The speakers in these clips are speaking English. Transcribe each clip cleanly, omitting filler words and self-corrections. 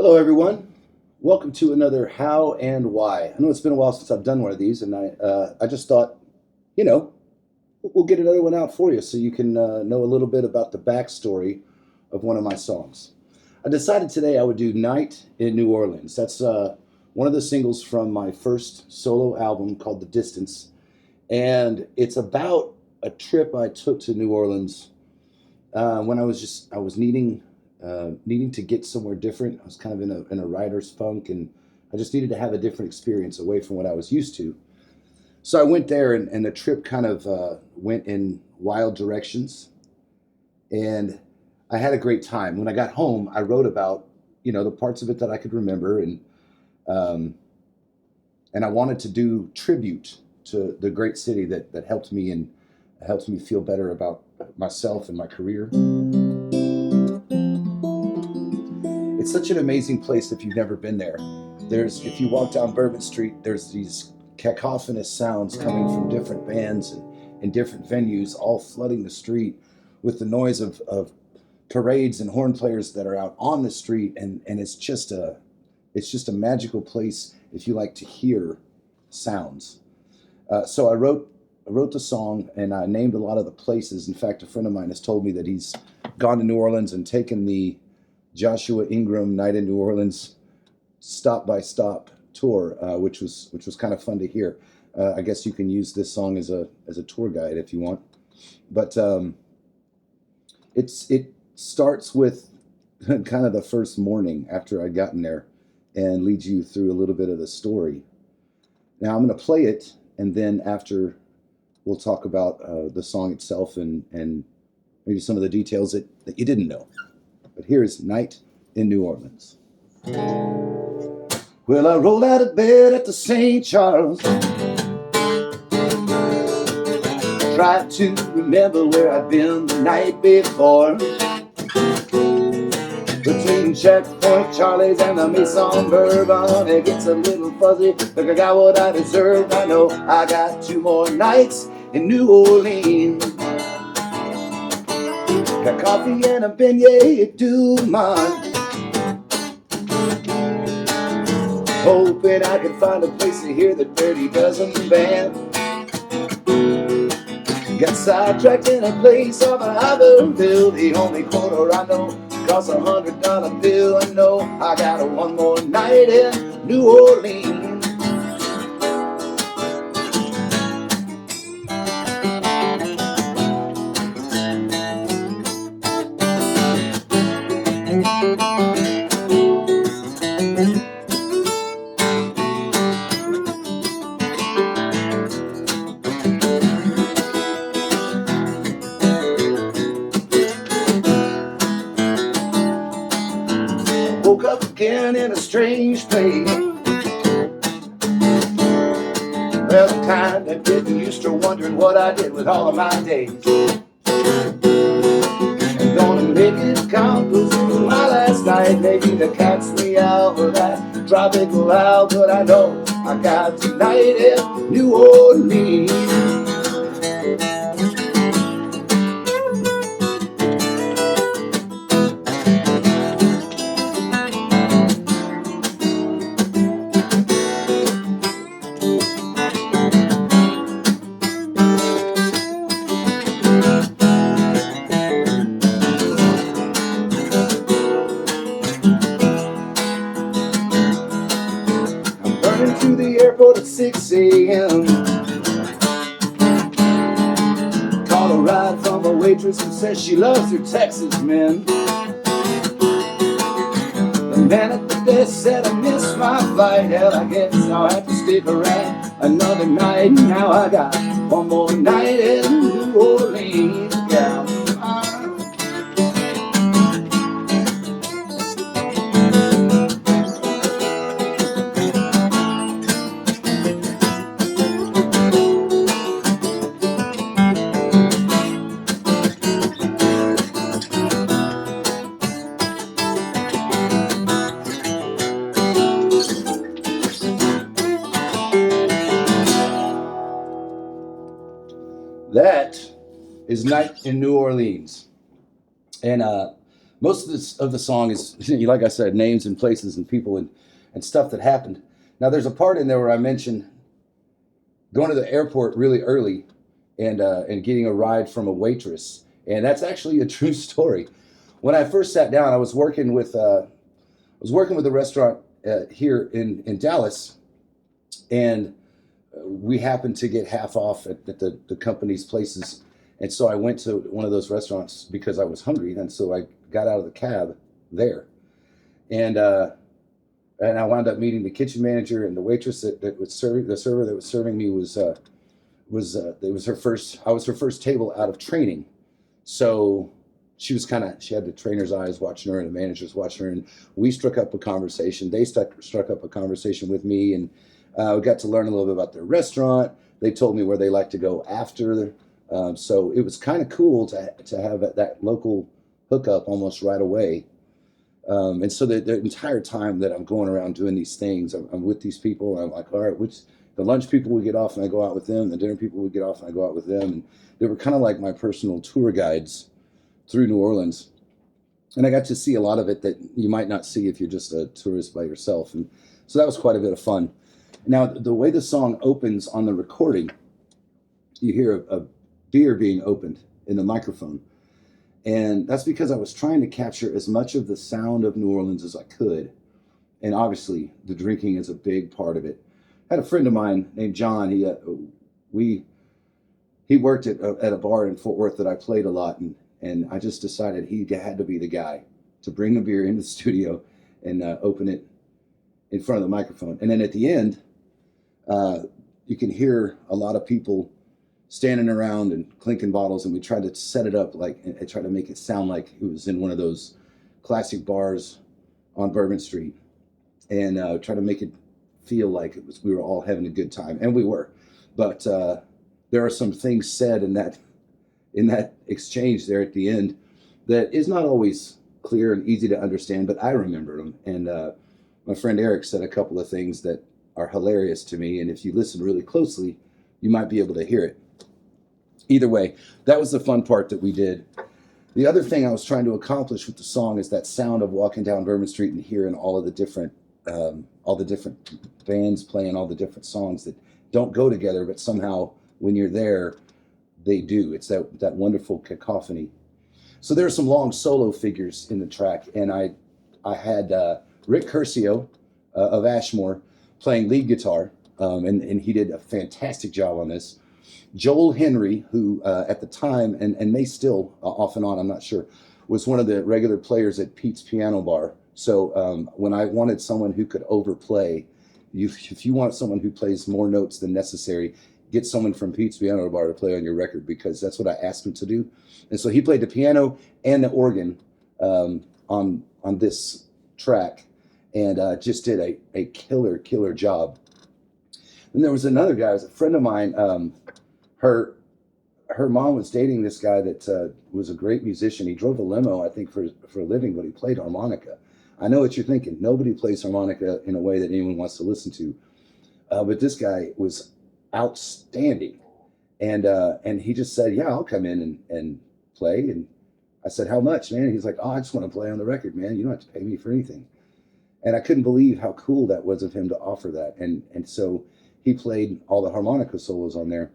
Hello, everyone. Welcome to another How and Why. I know it's been a while since I've done one of these, and I just thought, you know, we'll get another one out for you so you can know a little bit about the backstory of one of my songs. I decided today I would do Night in New Orleans. That's one of the singles from my first solo album called The Distance, and it's about a trip I took to New Orleans when I was needing to get somewhere different. I was kind of in a writer's funk, and I just needed to have a different experience away from what I was used to. So I went there, and the trip kind of went in wild directions, and I had a great time. When I got home, I wrote about the parts of it that I could remember, um, and I wanted to do tribute to the great city that helped me and helped me feel better about myself and my career. It's such an amazing place if you've never been there. If you walk down Bourbon Street, there's these cacophonous sounds coming from different bands and different venues, all flooding the street with the noise of parades and horn players that are out on the street, and it's just a magical place if you like to hear sounds. So I wrote the song, and I named a lot of the places. In fact, a friend of mine has told me that he's gone to New Orleans and taken the Joshua Ingram Night in New Orleans stop by stop tour, which was kind of fun to hear. I guess you can use this song as a tour guide if you want, but it starts with kind of the first morning after I'd gotten there, and leads you through a little bit of the story. Now I'm going to play it, and then after we'll talk about the song itself and maybe some of the details that you didn't know. But here's Night in New Orleans. Well, I rolled out of bed at the St. Charles, tried to remember where I'd been the night before. Between Checkpoint Charlie's and the Maison Bourbon, it gets a little fuzzy, like I got what I deserved. I know I got 2 more nights in New Orleans. Got coffee and a beignet du monde, hoping I could find a place to hear the Dirty Dozen band. Got sidetracked in a place off of Iberville. The only quarter I know costs $100 bill. I know I got 1 more night in New Orleans. Woke up again in a strange place. Well, I'm kind of getting used to wondering what I did with all of my days. I'm gonna make it count, 'cause it was my last night. Maybe the cat's me out with that tropical owl, but I know I got tonight in New Orleans. Burning to the airport at 6 a.m. Caught a ride from a waitress who says she loves her Texas men. The man at the desk said I missed my flight. Hell, I guess I'll have to stick around another night. Now I got 1 more night in New Orleans, gal. That is Night in New Orleans. And most of this of the song is, like I said, names and places and people and stuff that happened. Now there's a part in there where I mentioned going to the airport really early and getting a ride from a waitress, and that's actually a true story. When I first sat down, I was working with a restaurant here in Dallas, and we happened to get half off at the company's places. And so I went to one of those restaurants because I was hungry. And so I got out of the cab there. And and I wound up meeting the kitchen manager, and the waitress that was serving, the server that was serving me it was her first, I was her first table out of training. So she had the trainer's eyes watching her and the manager's watching her. And we struck up a conversation. They struck up a conversation with me, and we got to learn a little bit about their restaurant. They told me where they like to go after. So it was kind of cool to have that local hookup almost right away. And so the entire time that I'm going around doing these things, I'm with these people, and I'm like, all right, which the lunch people would get off and I go out with them, the dinner people would get off and I go out with them. And they were kind of like my personal tour guides through New Orleans. And I got to see a lot of it that you might not see if you're just a tourist by yourself. And so that was quite a bit of fun. Now, the way the song opens on the recording, you hear a beer being opened in the microphone. And that's because I was trying to capture as much of the sound of New Orleans as I could. And obviously, the drinking is a big part of it. I had a friend of mine named John. He worked at a bar in Fort Worth that I played a lot, and I just decided he had to be the guy to bring a beer into the studio and open it in front of the microphone. And then at the end, you can hear a lot of people standing around and clinking bottles, and we tried to set it up like, and try to make it sound like it was in one of those classic bars on Bourbon Street, and try to make it feel like we were all having a good time, and we were. But there are some things said in that exchange there at the end that is not always clear and easy to understand, but I remember them. And my friend Eric said a couple of things that are hilarious to me, and if you listen really closely, you might be able to hear it. Either way, that was the fun part that we did. The other thing I was trying to accomplish with the song is that sound of walking down Bourbon Street and hearing all the different bands playing all the different songs that don't go together, but somehow when you're there, they do. It's that wonderful cacophony. So there are some long solo figures in the track, and I had Rick Curcio of Ashmore playing lead guitar, and he did a fantastic job on this. Joel Henry, who at the time, and may still off and on, I'm not sure, was one of the regular players at Pete's Piano Bar. So when I wanted someone who could overplay, if you want someone who plays more notes than necessary, get someone from Pete's Piano Bar to play on your record, because that's what I asked him to do. And so he played the piano and the organ on this track, and just did a killer job. And there was another guy, it was a friend of mine. Her mom was dating this guy that was a great musician. He drove a limo, I think, for a living, but he played harmonica. I know what you're thinking. Nobody plays harmonica in a way that anyone wants to listen to. But this guy was outstanding. And he just said, yeah, I'll come in and play. And I said, how much, man? And he's like, oh, I just want to play on the record, man. You don't have to pay me for anything. And I couldn't believe how cool that was of him to offer that. And so he played all the harmonica solos on there.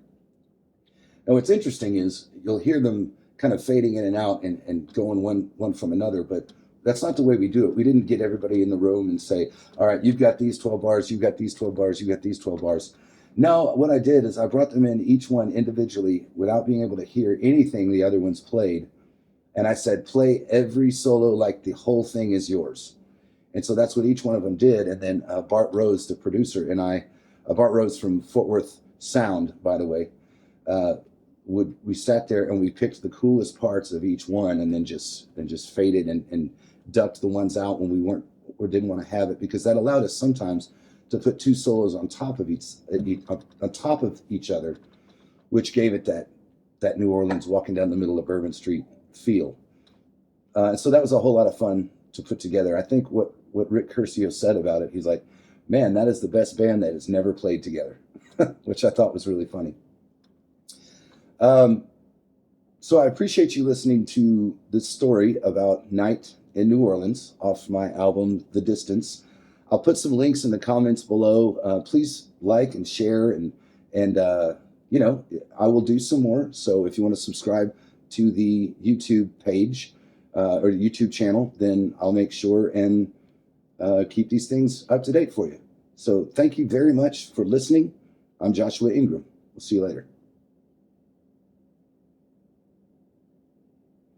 And what's interesting is you'll hear them kind of fading in and out and going one from another, but that's not the way we do it. We didn't get everybody in the room and say, all right, you've got these 12 bars, you've got these 12 bars, you've got these 12 bars. No, what I did is I brought them in, each one individually, without being able to hear anything the other ones played. And I said, play every solo like the whole thing is yours. And so that's what each one of them did. And then Bart Rose, the producer, and Bart Rose from Fort Worth Sound, by the way, we sat there and we picked the coolest parts of each one, and then just faded and ducked the ones out when we weren't or didn't want to have it, because that allowed us sometimes to put two solos on top of each other, which gave it that New Orleans walking down the middle of Bourbon Street feel. So that was a whole lot of fun to put together. I think what Rick Curcio said about it, he's like, man, that is the best band that has never played together, which I thought was really funny. So I appreciate you listening to this story about Night in New Orleans off my album, The Distance. I'll put some links in the comments below. Please like and share, and you know, I will do some more. So if you want to subscribe to the YouTube page or the YouTube channel, then I'll make sure and keep these things up to date for you. So thank you very much for listening. I'm Joshua Ingram. We'll see you later.